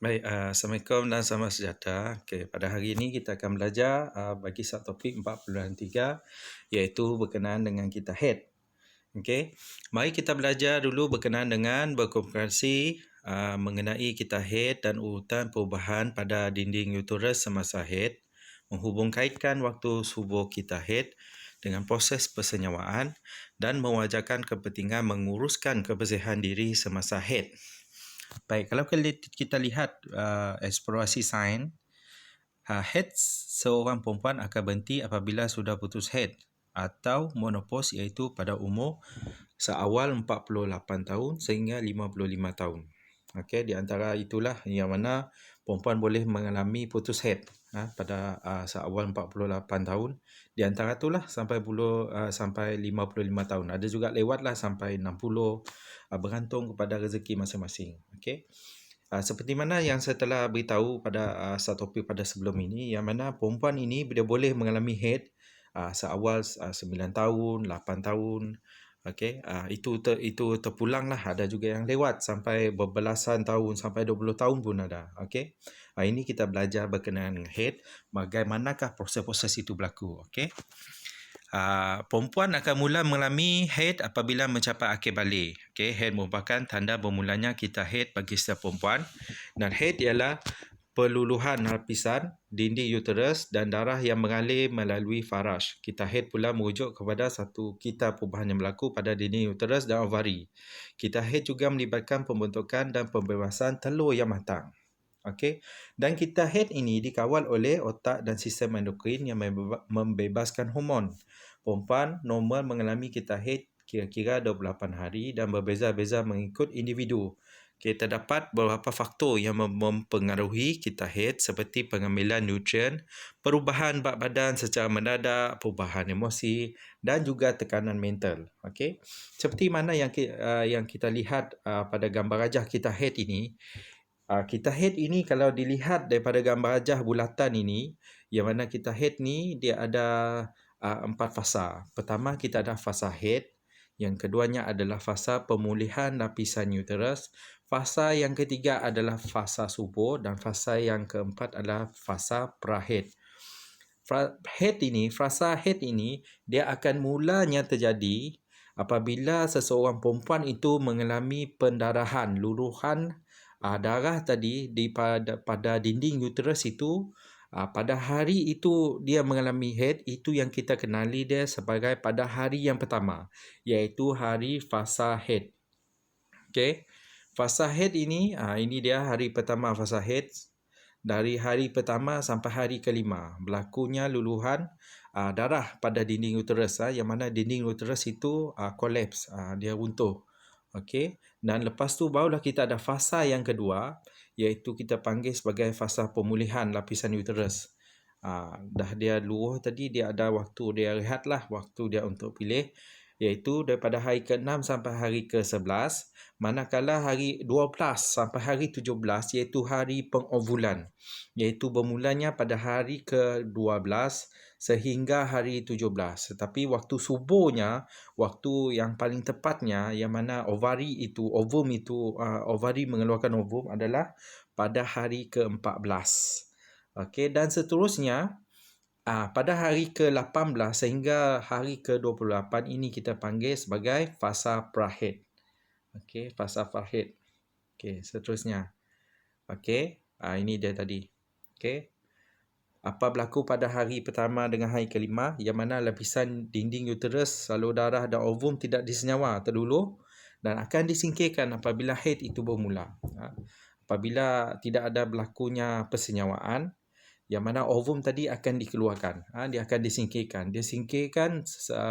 Baik, Assalamualaikum dan selamat sejahtera. Okay, pada hari ini kita akan belajar bagi subtopik 43 iaitu berkenaan dengan kita head. Okay, mari kita belajar dulu berkenaan dengan berkomunikasi mengenai kita head dan urutan perubahan pada dinding uterus semasa head, menghubung kaitkan waktu subuh kita head dengan proses persenyawaan dan mewajarkan kepentingan menguruskan kebersihan diri semasa head. Baik, kalau kita lihat eksplorasi sains, head seorang perempuan akan berhenti apabila sudah putus head atau menopause, iaitu pada umur seawal 48 tahun sehingga 55 tahun. Okey, di antara itulah yang mana perempuan boleh mengalami putus head pada seawal 48 tahun. Di antara itulah sampai 55 tahun. Ada juga lewatlah sampai 60, bergantung kepada rezeki masing-masing. Okey. Seperti mana yang saya telah beritahu pada satu topik pada sebelum ini, yang mana perempuan ini dia boleh mengalami head seawal 9 tahun, 8 tahun. Okey, itu terpulanglah. Ada juga yang lewat sampai berbelasan tahun, sampai 20 tahun pun ada. Okey. Ini kita belajar berkenaan dengan head, bagaimanakah proses-proses itu berlaku. Okey. Perempuan akan mula mengalami head apabila mencapai akhir balik. Okey, head merupakan tanda bermulanya kita head bagi setiap perempuan, dan head ialah peluluhan lapisan dinding uterus dan darah yang mengalir melalui faraj. Kita head pula merujuk kepada satu kita perubahan yang berlaku pada dinding uterus dan ovari. Kita head juga melibatkan pembentukan dan pembebasan telur yang matang. Okey, dan kita head ini dikawal oleh otak dan sistem endokrin yang membebaskan hormon. Perempuan normal mengalami kita head kira-kira 28 hari dan berbeza-beza mengikut individu. Okay, terdapat beberapa faktor yang mempengaruhi kita head seperti pengambilan nutrien, perubahan berat badan secara mendadak, perubahan emosi dan juga tekanan mental. Okay, seperti mana yang kita lihat pada gambar rajah kita head ini. Kita head ini kalau dilihat daripada gambar rajah bulatan ini, yang mana kita head ni dia ada 4 fasa. Pertama, kita ada fasa head. Yang keduanya adalah fasa pemulihan lapisan uterus. Fasa yang ketiga adalah fasa subur, dan fasa yang keempat adalah fasa pra-head. Fasa head ini dia akan mulanya terjadi apabila seseorang perempuan itu mengalami pendarahan, luluhan darah tadi pada dinding uterus itu. Pada hari itu dia mengalami head, itu yang kita kenali dia sebagai pada hari yang pertama, iaitu hari fasa head. Okey. Fasa head ini dia hari pertama fasa head. Dari hari pertama sampai hari kelima berlakunya luluhan darah pada dinding uterus, yang mana dinding uterus itu collapse, dia runtuh. Okey, dan lepas tu barulah kita ada fasa yang kedua, iaitu kita panggil sebagai fasa pemulihan lapisan uterus. Dah dia luruh tadi, dia ada waktu dia rehatlah, waktu dia untuk pilih, iaitu daripada hari ke-6 sampai hari ke-11, manakala hari 12 sampai hari 17 iaitu hari pengovulan, iaitu bermulanya pada hari ke-12 sehingga hari 17. Tetapi waktu subuhnya, waktu yang paling tepatnya, yang mana ovari mengeluarkan ovum adalah pada hari ke-14. Okey, dan seterusnya pada hari ke-18 sehingga hari ke-28 ini kita panggil sebagai fasa pra-head. Okey, fasa pra-head. Okey, seterusnya. Okey, ini dia tadi. Okey. Apa berlaku pada hari pertama dengan hari kelima, yang mana lapisan dinding uterus, salur darah dan ovum tidak disenyawa terdulu dan akan disingkirkan apabila haid itu bermula. Apabila tidak ada berlakunya persenyawaan, yang mana ovum tadi akan dikeluarkan, dia akan disingkirkan. Dia singkirkan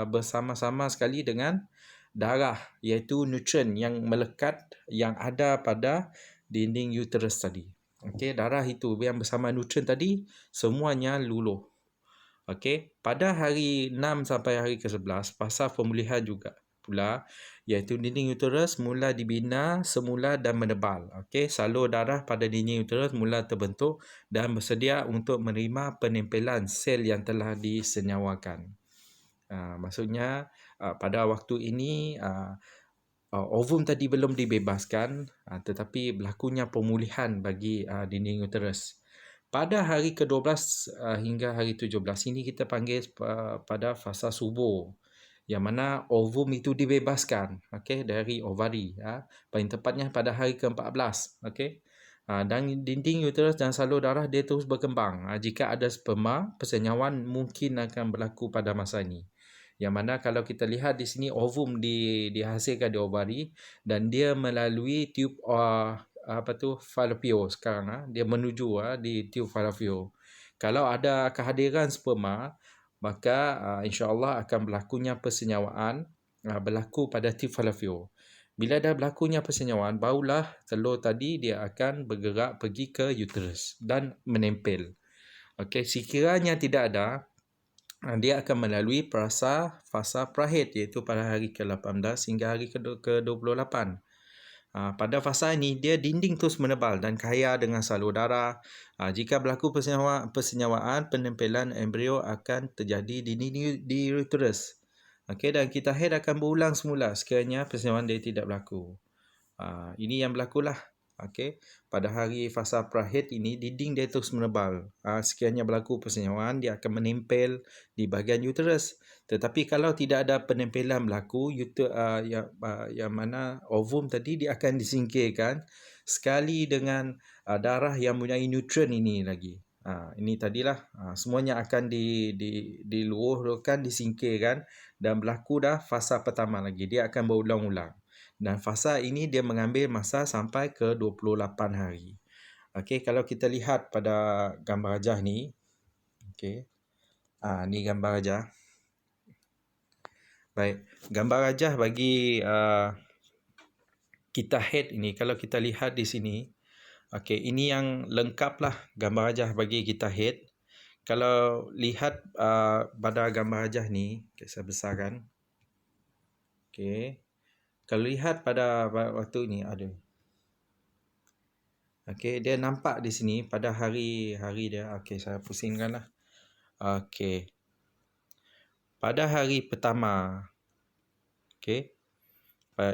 bersama-sama sekali dengan darah, iaitu nutrien yang melekat yang ada pada dinding uterus tadi. Okey, darah itu yang bersama nutrien tadi semuanya luluh. Okey, pada hari 6 sampai hari ke-11 fasa pemulihan juga pula, iaitu dinding uterus mula dibina semula dan menebal. Okey, salur darah pada dinding uterus mula terbentuk dan bersedia untuk menerima penempelan sel yang telah disenyawakan. Maksudnya pada waktu ini ovum tadi belum dibebaskan, tetapi berlakunya pemulihan bagi dinding uterus. Pada hari ke-12 hingga hari 17 ini kita panggil pada fasa subur, yang mana ovum itu dibebaskan, okey, dari ovari, paling tepatnya pada hari ke-14, okey. Dan dinding uterus dan salur darah dia terus berkembang. Jika ada sperma, persenyawan mungkin akan berlaku pada masa ini. Yang mana kalau kita lihat di sini ovum dihasilkan di ovari dan dia melalui tube falopio sekarang, dia menuju di tube falopio. Kalau ada kehadiran sperma, maka insya-Allah akan berlakunya persenyawaan berlaku pada tube falopio. Bila dah berlakunya persenyawaan, barulah telur tadi dia akan bergerak pergi ke uterus dan menempel. Okey, sekiranya tidak ada, dia akan melalui fasa prahed, iaitu pada hari ke-18 hingga hari ke-28. Pada fasa ini, dia dinding terus menebal dan kaya dengan salur darah. Jika berlaku persenyawaan, penempelan embrio akan terjadi di uterus. Okey, dan kita head akan berulang semula sekiranya persenyawaan dia tidak berlaku. Ini yang berlakulah. Okey, pada hari fasa prahed ini dinding dia terus menebal. Sekiranya berlaku persenyawaan, dia akan menempel di bahagian uterus. Tetapi kalau tidak ada penempelan berlaku, yang mana ovum tadi dia akan disingkirkan sekali dengan darah yang mempunyai nutrien ini lagi. Ini tadilah semuanya akan diluruhkan, disingkirkan dan berlaku dah fasa pertama lagi. Dia akan berulang-ulang. Dan fasa ini dia mengambil masa sampai ke 28 hari. Okey, kalau kita lihat pada gambar rajah ni. Okey. Ni gambar rajah. Baik, gambar rajah bagi kita head ini, kalau kita lihat di sini. Okey, ini yang lengkaplah gambar rajah bagi kita head. Kalau lihat pada gambar rajah ni, saya besarkan. Okey. Kalau lihat pada waktu ni ada. Okey, dia nampak di sini pada hari dia. Okey, saya pusingkanlah. Okey. Pada hari pertama. Okey.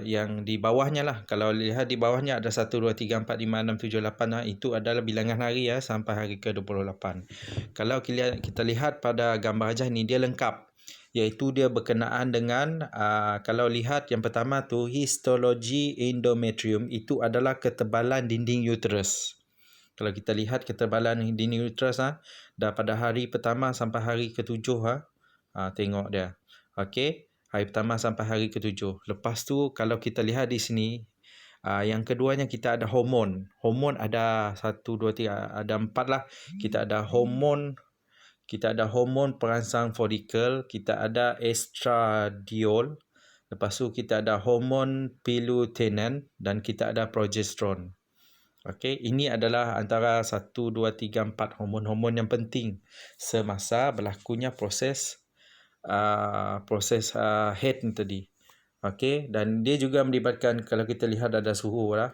Yang di bawahnya lah. Kalau lihat di bawahnya ada 1, 2, 3, 4, 5, 6, 7, 8. Itu adalah bilangan hari sampai hari ke-28. Kalau kita lihat pada gambar rajah ni, dia lengkap. Iaitu dia berkenaan dengan, kalau lihat yang pertama tu, histologi endometrium. Itu adalah ketebalan dinding uterus. Kalau kita lihat ketebalan dinding uterus, dah pada hari pertama sampai hari ke-7. Tengok dia. Okey. Hari pertama sampai hari ke-7. Lepas tu kalau kita lihat di sini, yang keduanya kita ada hormon. Hormon ada 1, 2, 3, ada 4 lah. Kita ada hormon perangsang folikel, kita ada estradiol. Lepas tu kita ada hormon pilutein dan kita ada progesteron. Okey, ini adalah antara 1, 2, 3, 4 hormon-hormon yang penting semasa berlakunya proses head ni tadi. Okey, dan dia juga melibatkan, kalau kita lihat ada suhu lah,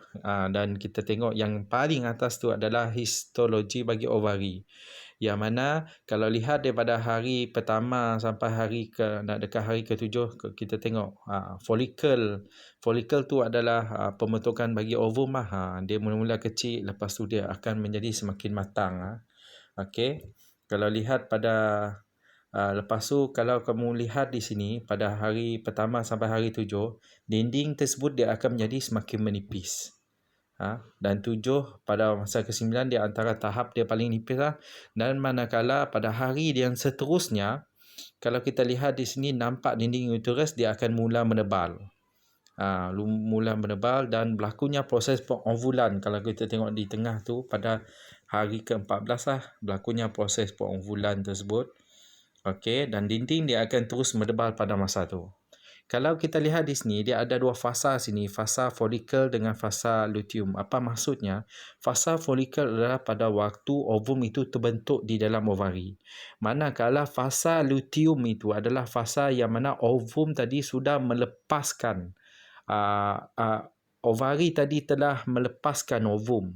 dan kita tengok yang paling atas tu adalah histologi bagi ovari. Yang mana kalau lihat daripada hari pertama sampai nak dekat hari ke-7, kita tengok folikel tu adalah pembentukan bagi ovum lah. Dia mula-mula kecil, lepas tu dia akan menjadi semakin matang. Okey, kalau lihat pada lepas tu kalau kamu lihat di sini pada hari pertama sampai hari 7, dinding tersebut dia akan menjadi semakin menipis. Dan 7 pada masa ke-9 dia antara tahap dia paling nipis lah. Dan manakala pada hari yang seterusnya, kalau kita lihat di sini nampak dinding uterus dia akan mula menebal. Mula menebal dan berlakunya proses pengovulan. Kalau kita tengok di tengah tu pada hari ke-14 lah berlakunya proses pengovulan tersebut. Okey, dan dinding dia akan terus menebal pada masa tu. Kalau kita lihat di sini, dia ada 2 fasa sini, fasa folikel dengan fasa luteum. Apa maksudnya? Fasa folikel adalah pada waktu ovum itu terbentuk di dalam ovari. Manakala fasa luteum itu adalah fasa yang mana ovum tadi sudah melepaskan, ovari tadi telah melepaskan ovum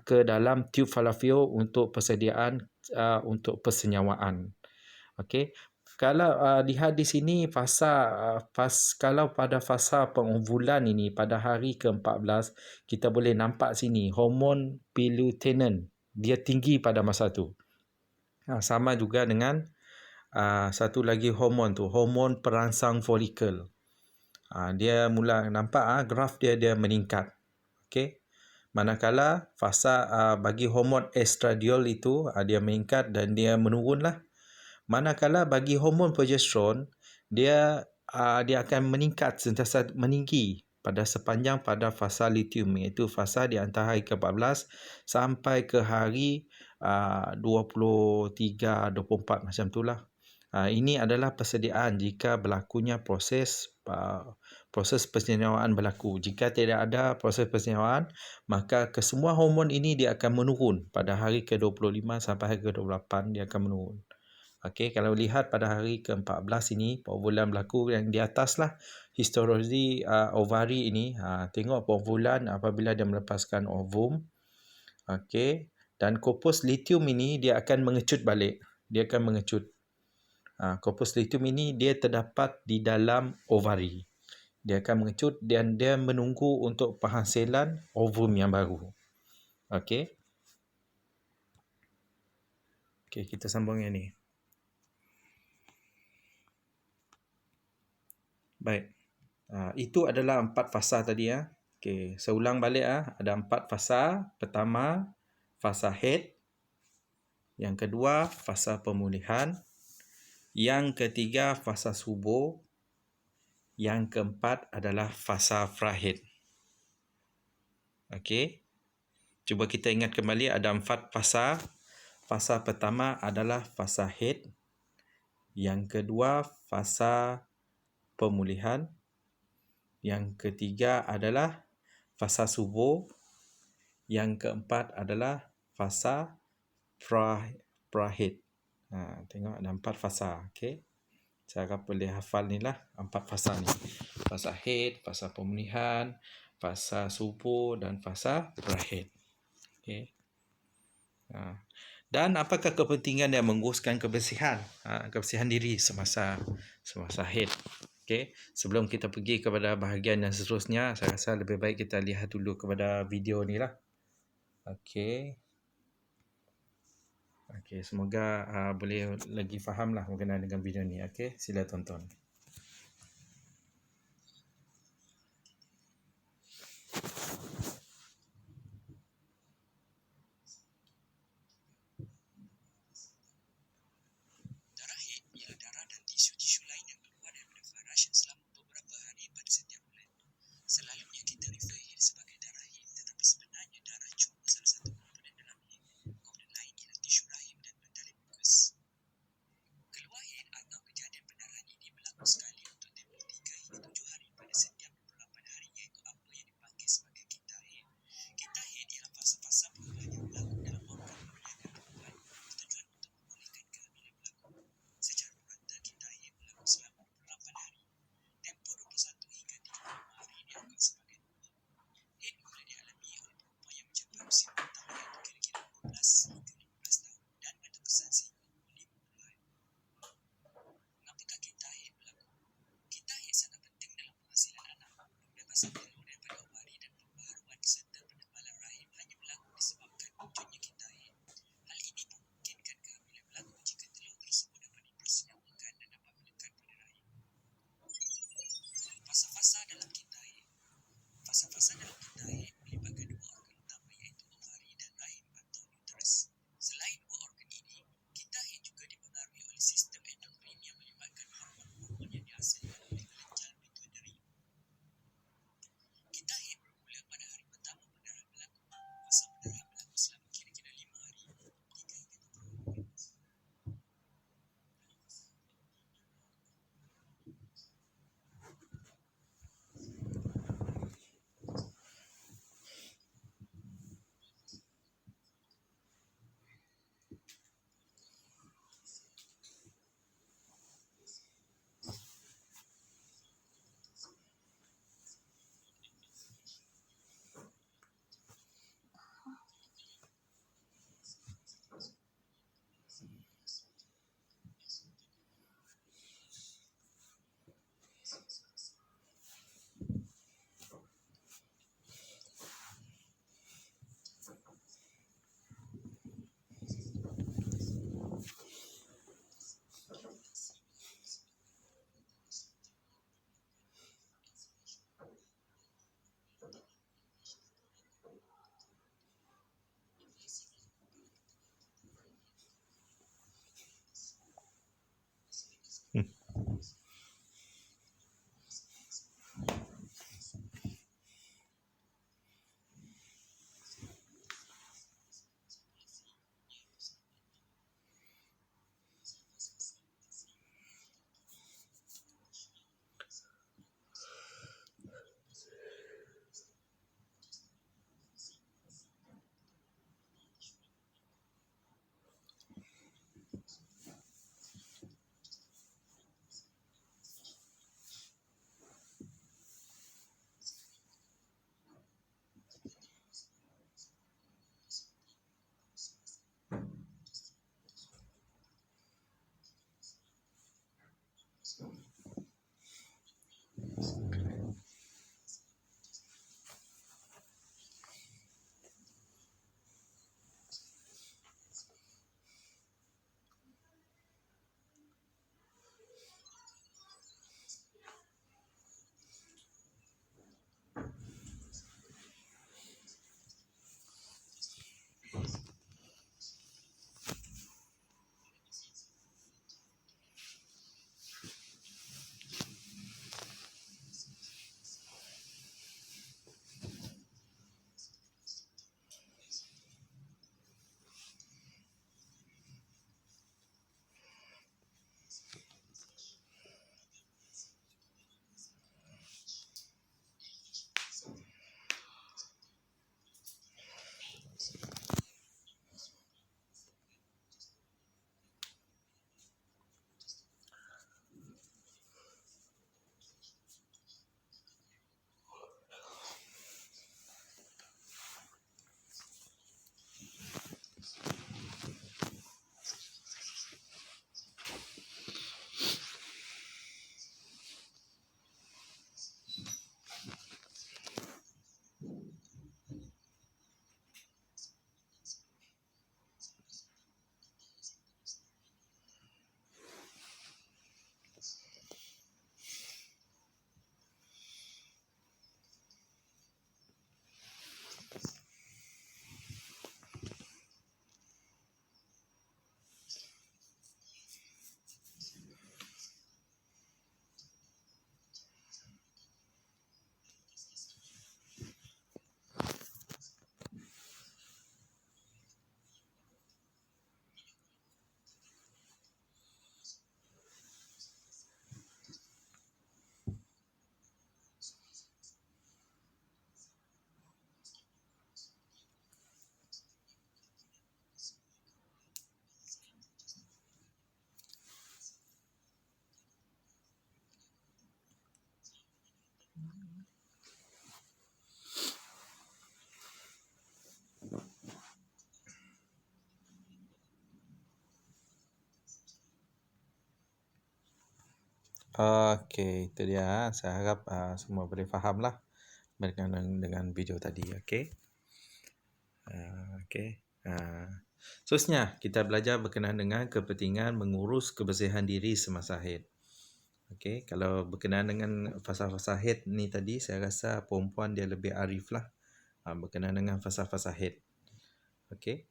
ke dalam tube falopio untuk persediaan untuk persenyawaan. Okey. kalau lihat di sini kalau pada fasa pengovulan ini pada hari ke-14, kita boleh nampak sini hormon lutein dia tinggi pada masa tu. Sama juga dengan satu lagi hormon tu, hormon perangsang folikel. Dia mula nampak graf dia meningkat. Okey. Manakala fasa bagi hormon estradiol itu dia meningkat dan dia menurunlah. Manakala bagi hormon progesteron dia akan meningkat sentiasa meninggi pada sepanjang pada fasa luteum, iaitu fasa di antara hari ke-14 sampai ke hari 23, 24 macam itulah. Ini adalah persediaan jika berlakunya proses persenyawaan berlaku. Jika tidak ada proses persenyawaan, maka kesemua hormon ini dia akan menurun pada hari ke-25 sampai hari ke-28 dia akan menurun. Okey, kalau lihat pada hari ke-14 ini pengovulan berlaku yang di atas lah histologi ovari ini. Tengok pengovulan apabila dia melepaskan ovum. Okey, dan korpus luteum ini dia akan mengecut balik. Dia akan mengecut. Korpus luteum ini dia terdapat di dalam ovari. Dia akan mengecut dan dia menunggu untuk penghasilan ovum yang baru. Okey. Okey, kita sambung yang ni. Baik. Itu adalah 4 fasa tadi ya. Okey, saya ulang balik ada 4 fasa. Pertama, fasa head. Yang kedua, fasa pemulihan. Yang ketiga, fasa subur. Yang keempat adalah fasa frahead. Okey. Cuba kita ingat kembali ada 4 fasa. Fasa pertama adalah fasa head. Yang kedua, fasa pemulihan. Yang ketiga adalah fasa subur. Yang keempat adalah fasa frahead. Tengok ada 4 fasa. Okey. Saya harap boleh hafal ni lah 4 fasa ni. Fasa head, fasa pemulihan, fasa subur dan fasa frahead. Okey. Dan apakah kepentingan dia menguruskan kebersihan? Kebersihan diri semasa head. Okey. Sebelum kita pergi kepada bahagian yang seterusnya, saya rasa lebih baik kita lihat dulu kepada video ni lah. Okey. Okey, semoga boleh lagi faham lah berkenaan dengan video ni. Okey, sila tonton. Darah haid ialah darah dan tisu-tisu lain yang keluar daripada faraj selama beberapa hari pada setiap bulan. Selalunya kita refer haid sebagai darah haid, tetapi sebenarnya darah cuma salah satu komponen dalam haid. Komponen lain ialah tisu rahim dan mentalin mukus. Keluar haid atau kejadian pendarahan ini berlaku Okey, itu dia. Saya harap semua boleh fahamlah berkenaan dengan video tadi. Okey. Okey. Seterusnya, kita belajar berkenaan dengan kepentingan mengurus kebersihan diri semasa haid. Okey, kalau berkenaan dengan fasa-fasa haid ni tadi, saya rasa perempuan dia lebih arif lah berkenaan dengan fasa-fasa haid. Okey.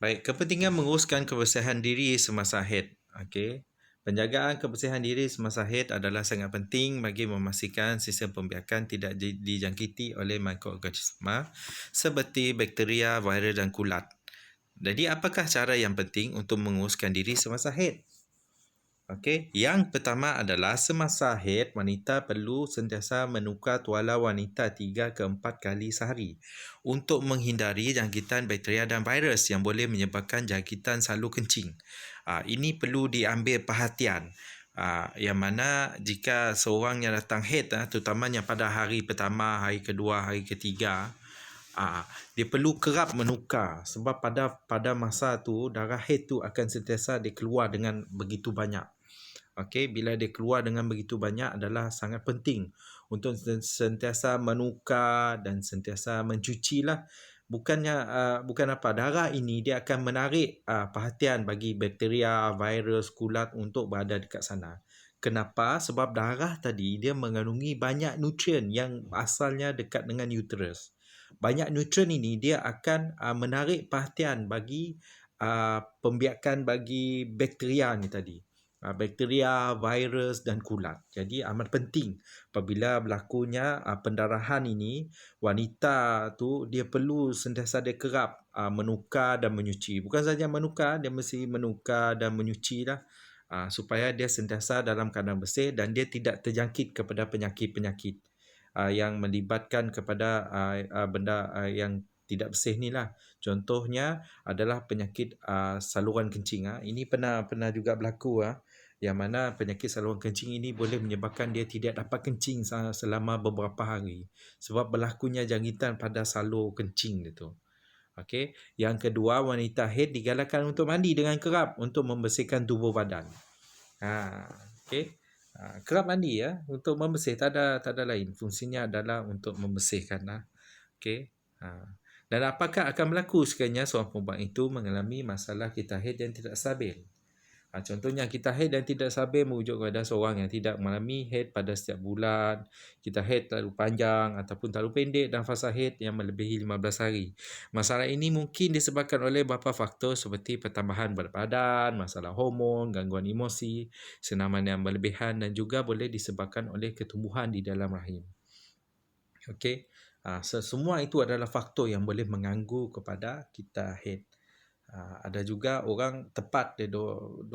Baik, kepentingan menguruskan kebersihan diri semasa haid. Okey. Penjagaan kebersihan diri semasa haid adalah sangat penting bagi memastikan sistem pembiakan tidak dijangkiti oleh mikroorganisma seperti bakteria, virus dan kulat. Jadi, apakah cara yang penting untuk menguruskan diri semasa haid? Okey, yang pertama adalah semasa haid, wanita perlu sentiasa menukar tuala wanita 3 ke 4 kali sehari untuk menghindari jangkitan bakteria dan virus yang boleh menyebabkan jangkitan salur kencing. Ini perlu diambil perhatian. Yang mana jika seorang yang datang haid, terutamanya pada hari pertama, hari kedua, hari ketiga, dia perlu kerap menukar sebab pada masa tu darah haid tu akan sentiasa dia keluar dengan begitu banyak. Okey, bila dia keluar dengan begitu banyak adalah sangat penting untuk sentiasa menukar dan sentiasa mencuci lah. Bukan apa, darah ini dia akan menarik perhatian bagi bakteria, virus, kulat untuk berada dekat sana. Kenapa? Sebab darah tadi dia mengandungi banyak nutrien yang asalnya dekat dengan uterus. Banyak nutrien ini dia akan menarik perhatian bagi pembiakan bagi bakteria ni tadi. Bakteria, virus dan kulat. Jadi amat penting apabila berlakunya pendarahan ini, wanita tu dia perlu sentiasa dia kerap menukar dan menyuci. Bukan saja menukar, dia mesti menukar dan menyuci lah supaya dia sentiasa dalam keadaan bersih dan dia tidak terjangkit kepada penyakit-penyakit yang melibatkan kepada benda yang tidak bersih ni lah. Contohnya adalah penyakit saluran kencing. Ini pernah juga berlaku yang mana penyakit saluran kencing ini boleh menyebabkan dia tidak dapat kencing selama beberapa hari sebab berlakunya jangkitan pada salur kencing itu. Okey, yang kedua, wanita haid digalakkan untuk mandi dengan kerap untuk membersihkan tubuh badan. Okey. Kerap mandi untuk membersih, tak ada lain. Fungsinya adalah untuk membersihkan lah. Okey. Dan apakah akan berlaku sekiranya seorang perempuan itu mengalami masalah kita haid yang tidak stabil? Contohnya kita haid dan tidak stabil merujuk kepada seorang yang tidak mengalami haid pada setiap bulan, kita haid terlalu panjang ataupun terlalu pendek dan fasa haid yang melebihi 15 hari. Masalah ini mungkin disebabkan oleh beberapa faktor seperti pertambahan berat badan, masalah hormon, gangguan emosi, senaman yang berlebihan dan juga boleh disebabkan oleh ketumbuhan di dalam rahim. Okey. Semua itu adalah faktor yang boleh mengganggu kepada kita haid. Ada juga orang tepat dia 28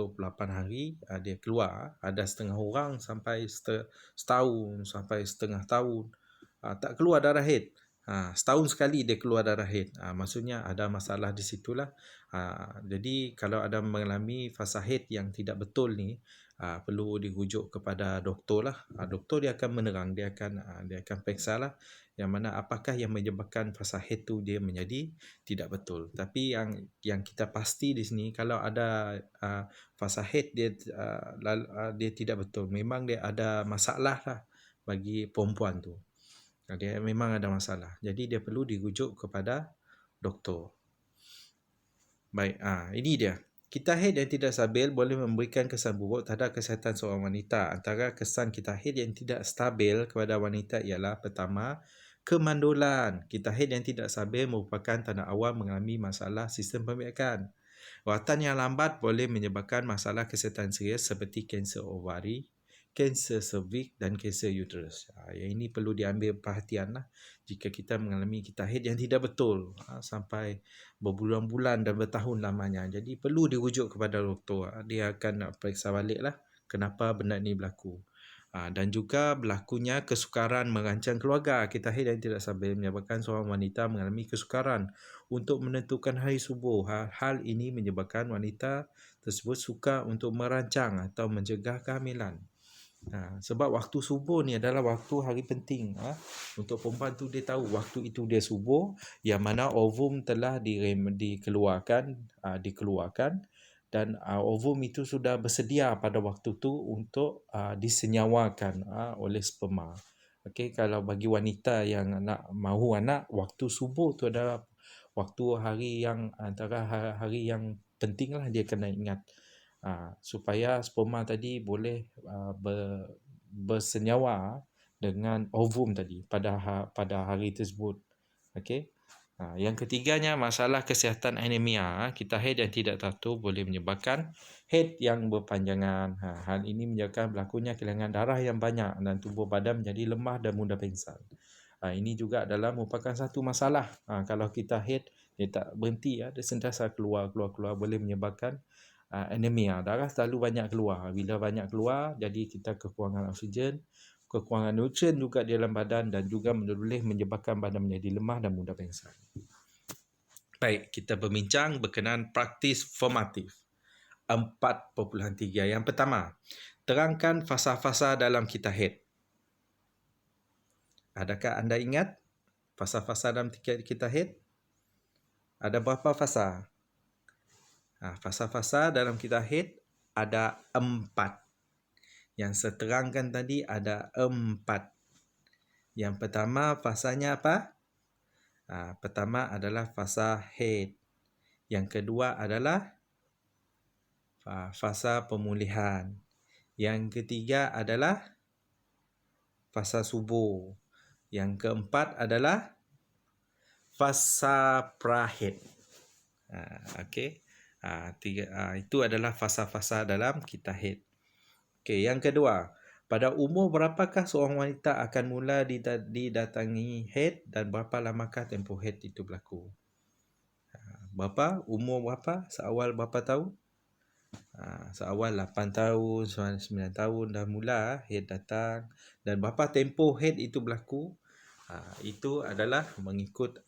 hari dia keluar. Ada setengah orang sampai setahun sampai setengah tahun tak keluar darah haid. Setahun sekali dia keluar darah haid. Maksudnya ada masalah di situlah. Jadi kalau ada mengalami fasa haid yang tidak betul ni, perlu dirujuk kepada doktor lah. Doktor dia akan menerang, dia akan periksa lah yang mana apakah yang menyebabkan fasa haid tu dia menjadi tidak betul. Tapi yang kita pasti di sini, kalau ada fasa haid dia tidak betul, memang dia ada masalah lah bagi perempuan tu. Dia memang ada masalah. Jadi dia perlu dirujuk kepada doktor. Baik, ini dia. Kita haid yang tidak stabil boleh memberikan kesan buruk terhadap kesihatan seorang wanita. Antara kesan kita haid yang tidak stabil kepada wanita ialah pertama, kemandulan. Kita haid yang tidak stabil merupakan tanda awal mengalami masalah sistem pembiakan. Rawatan yang lambat boleh menyebabkan masalah kesihatan serius seperti kanser ovari, kanser cervix dan kanser uterus. Yang ini perlu diambil perhatian lah jika kita mengalami kita haid yang tidak betul sampai berbulan-bulan dan bertahun lamanya. Jadi perlu dirujuk kepada doktor. Dia akan periksa balik lah kenapa benda ni berlaku. Dan juga berlakunya kesukaran merancang keluarga. Kita haid yang tidak stabil menyebabkan seorang wanita mengalami kesukaran untuk menentukan hari subur. Hal ini menyebabkan wanita tersebut sukar untuk merancang atau mencegah kehamilan. Sebab waktu subur ni adalah waktu hari penting. Untuk perempuan tu dia tahu waktu itu dia subur, yang mana ovum telah dikeluarkan dan ovum itu sudah bersedia pada waktu tu untuk disenyawakan oleh sperma. Okey, kalau bagi wanita yang nak mahu anak, waktu subuh tu adalah waktu hari yang antara hari yang penting lah dia kena ingat, supaya sperma tadi boleh bersenyawa dengan ovum tadi pada hari tersebut. Okey. Yang ketiganya, masalah kesihatan anemia. Kita haid yang tidak teratur boleh menyebabkan haid yang berpanjangan. Hal ini menyebabkan berlakunya kehilangan darah yang banyak dan tubuh badan menjadi lemah dan mudah pingsan. Ini juga adalah merupakan satu masalah. Kalau kita haid, dia tak berhenti, dia sentiasa keluar, boleh menyebabkan anemia. Darah selalu banyak keluar. Bila banyak keluar, jadi kita kekurangan oksigen, kekurangan nutrien juga di dalam badan, dan juga boleh menyebabkan badan menjadi lemah dan mudah pingsan. Baik, kita berbincang berkenaan praktis formatif 4.3. Yang pertama, terangkan fasa-fasa dalam kita haid. Adakah anda ingat fasa-fasa dalam kita haid? Ada berapa fasa? Fasa-fasa dalam kita haid ada 4. Yang saya terangkan tadi ada 4. Yang pertama fasanya apa? Pertama adalah fasa haid. Yang kedua adalah fasa pemulihan. Yang ketiga adalah fasa subuh. Yang keempat adalah fasa prahaid. Okey. Itu adalah fasa-fasa dalam kita haid. Okey, yang kedua, pada umur berapakah seorang wanita akan mula didatangi haid dan berapa lamakah tempoh haid itu berlaku? Umur berapa? Seawal berapa tahun? Seawal 8 tahun, 9 tahun dah mula haid datang, dan berapa tempoh haid itu berlaku? Itu adalah mengikut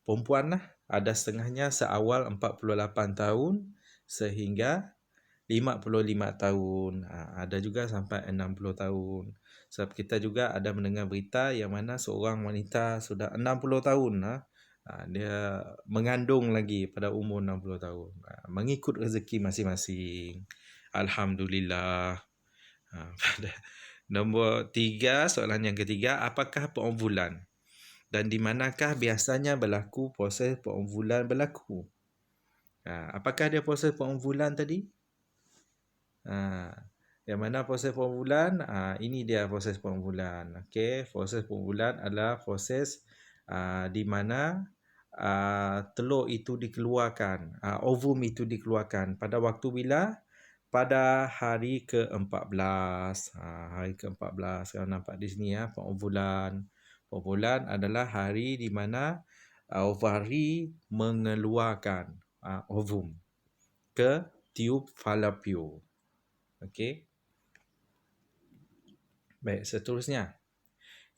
perempuan lah. Ada setengahnya seawal 48 tahun sehingga 55 tahun. Ada juga sampai 60 tahun. Sebab kita juga ada mendengar berita yang mana seorang wanita sudah 60 tahun dia mengandung lagi pada umur 60 tahun. Mengikut rezeki masing-masing. Alhamdulillah. Pada nombor 3, soalan yang ketiga, apakah perovulan? Dan di manakah biasanya berlaku proses perovulan berlaku? Apakah dia proses perovulan tadi? Yang mana proses perovulan? Ini dia proses perovulan. Okey, proses perovulan adalah proses di mana telur itu dikeluarkan, ovum itu dikeluarkan pada waktu bila? Pada hari ke-14. Hari ke-14 kalau nampak di sini perovulan. Perovulan adalah hari di mana ovari mengeluarkan ovum ke tiub fallopian. Okey. Baik, seterusnya.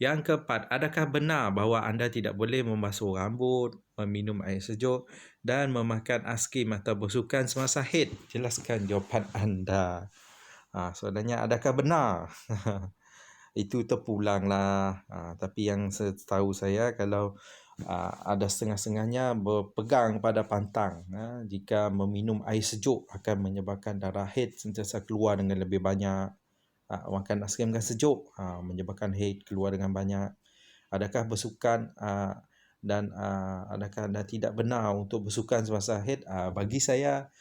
Yang keempat, adakah benar bahawa anda tidak boleh membasuh rambut, meminum air sejuk dan memakan aiskrim atau bersukan semasa haid? Jelaskan jawapan anda. Soalannya, adakah benar? Itu terpulanglah. Tapi yang setahu saya, kalau ada setengah-setengahnya berpegang pada pantang. Jika meminum air sejuk akan menyebabkan darah haid sentiasa keluar dengan lebih banyak. Makan aiskrim kan sejuk menyebabkan haid keluar dengan banyak. Adakah bersukan dan adakah anda tidak benar untuk bersukan semasa haid? Bagi saya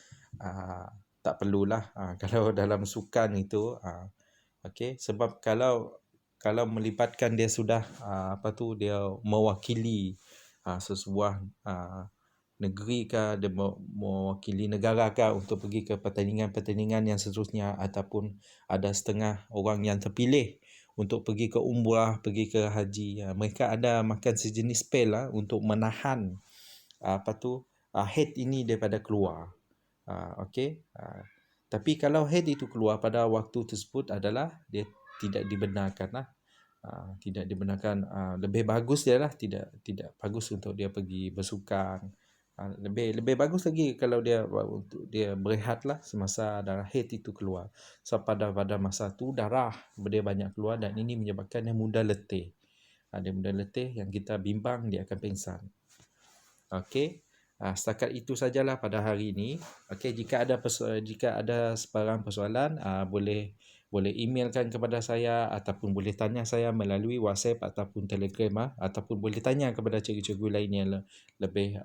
tak perlulah kalau dalam sukan itu. Okey, sebab kalau melibatkan dia sudah dia mewakili sesebuah negeri ke, dia mewakili negara ke untuk pergi ke pertandingan-pertandingan yang seterusnya, ataupun ada setengah orang yang terpilih untuk pergi ke umrah, pergi ke haji, mereka ada makan sejenis pil untuk menahan haid ini daripada keluar. Okey. Tapi kalau haid itu keluar pada waktu tersebut adalah dia tidak dibenarkan lah. Tidak dibenarkan. Lebih bagus dia lah, tidak bagus untuk dia pergi bersukan. Lebih bagus lagi kalau dia untuk dia berehat lah semasa darah haid itu keluar. So pada masa tu darah dia banyak keluar dan ini menyebabkan dia mudah letih. Dia mudah letih, yang kita bimbang dia akan pingsan. Okey. Setakat itu sajalah pada hari ini. Okey, jika ada sebarang persoalan, boleh emailkan kepada saya ataupun boleh tanya saya melalui WhatsApp ataupun Telegram, ataupun boleh tanya kepada cikgu-cikgu lain yang lebih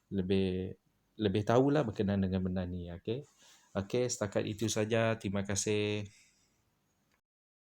lebih lebih tahulah berkenaan dengan benda ni. Okey. Okey, setakat itu saja. Terima kasih.